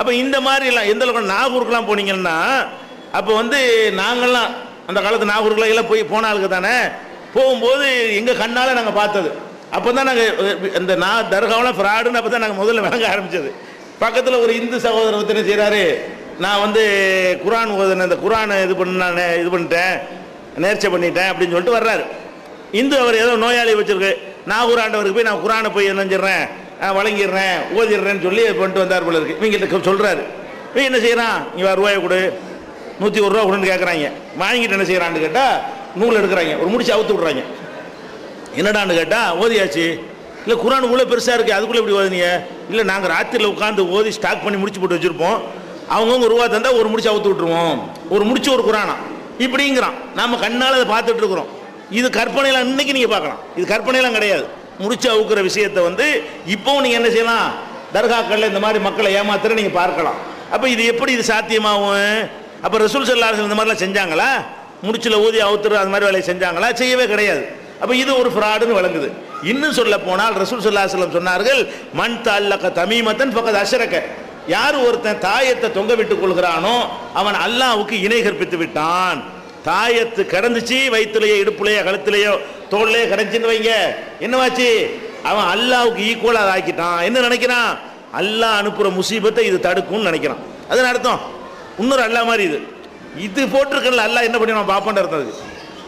அப்போ இந்த மாதிரிலாம் எந்த அளவுக்கு நாகூருக்குலாம் போனீங்கன்னா அப்போ வந்து நாங்கள்லாம் அந்த காலத்து நாகூருக்குலாம் எல்லாம் போன ஆளுக்கு தானே போகும்போது எங்கள் கண்ணால் நாங்கள் பார்த்தது. அப்போ தான் நாங்கள் இந்த தர்காவெலாம் ஃப்ராடுன்னு அப்போ தான் நாங்கள் முதல்ல விளங்க ஆரம்பித்தது. பக்கத்தில் ஒரு இந்து சகோதரர் வந்து என்ன செய்கிறாரு, நான் வந்து குரான் ஓதுன இந்த குரானை இது பண்ணிட்டேன், நேர்ச்சை பண்ணிட்டேன் அப்படின்னு சொல்லிட்டு வர்றாரு. இந்து அவர் ஏதோ நோயாளி வச்சிருக்கு, நாகூர் ஆண்டவருக்கு போய் நான் குரானை போய் என்ன செஞ்சிடறேன், வழங்கிடுறேன், ஓதிடுறேன்னு சொல்லி பண்ணிட்டு வந்தார் போல இருக்கு. இவங்கிட்ட சொல்கிறாரு, இவன் என்ன செய்கிறான், இவன் ரூபாயை கொடு, 101 ரூபா கொடுன்னு கேட்குறாங்க. வாங்கிட்டு என்ன செய்கிறான்னு கேட்டால் நூல் எடுக்கிறாங்க, ஒரு முடிச்சு அவுத்து விட்றாங்க. என்னடான்னு கேட்டால் ஓதியாச்சு. இல்லை குரான் இவ்வளோ பெருசாக இருக்குது, அதுக்குள்ளே இப்படி ஓதுனீங்க? இல்லை நாங்கள் ராத்திரியில் உட்காந்து ஓதி ஸ்டாக் பண்ணி முடிச்சு போட்டு வச்சுருப்போம், அவங்கவுங்க ரூபா தந்தால் ஒரு முடிச்சு அவுத்து விட்டுருவோம், ஒரு முடிச்சு ஒரு குரானா இப்படிங்கிறான். நாம் கண்ணால் அதை பார்த்துட்டு இருக்கிறோம். இது கற்பனையெல்லாம் இன்னைக்கு நீங்கள் பார்க்கலாம், இது கற்பனையெல்லாம் கிடையாது. முடிச்சு அவுக்கிற விஷயத்தை வந்து இப்போவும் நீங்கள் என்ன செய்யலாம், தர்காக்களில் இந்த மாதிரி மக்களை ஏமாத்துற நீங்கள் பார்க்கலாம். அப்போ இது எப்படி இது சாத்தியமாகும்? அப்போ ரசூல் ஸல்லல்லாஹு அலைஹி வஸல்லம் இந்த மாதிரிலாம் செஞ்சாங்களா? முடிச்சில் ஊதி அவுத்துற அது மாதிரி வேலையை செஞ்சாங்களா? செய்யவே கிடையாது. அப்போ இது ஒரு ஃப்ராடுன்னு விளங்குது. இன்னும் சொல்ல போனால் ரசூல் ஸல்லல்லாஹு அலைஹி வஸல்லம் சொன்னார்கள், மன் தஅல்லக தமீமத்தன் ஃபகத் அஷ்ரக. யார் ஒருத்தன் தாயத்தை தொங்க விட்டுக் கொள்கிறானோ அவன் அல்லாஹ்வுக்கு இணை கற்பித்து விட்டான். தாயத்து கடந்துச்சு வயிற்றுலையோ இடுப்புலையோ கழுத்துலையோ தோல்லையோ கடந்துச்சுன்னு வைங்க, என்னவாச்சு, அவன் அல்லாஹ்வுக்கு ஈக்குவலாக ஆக்கிட்டான். என்ன நினைக்கிறான், அல்லாஹ் அனுப்புகிற முசீபத்தை இது தடுக்கும்னு நினைக்கிறான். அதன் அர்த்தம் இன்னொரு அல்லாஹ் மாதிரி இது இது போட்டிருக்கல, அல்லாஹ் என்ன பண்ணிடுவான் பாப்பான்னு அர்த்தம்.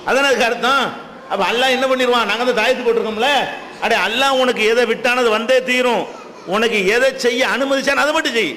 அதனால் அதுக்கு அர்த்தம் அப்போ அல்லாஹ் என்ன பண்ணிடுவான், நாங்கள் வந்து தாயத்து போட்டிருக்கோம்ல, அடே அல்லாஹ் உனக்கு எதை விட்டானது வந்தே தீரும், உனக்கு எதை செய்ய அனுமதிச்சான்னு அதை மட்டும் செய்.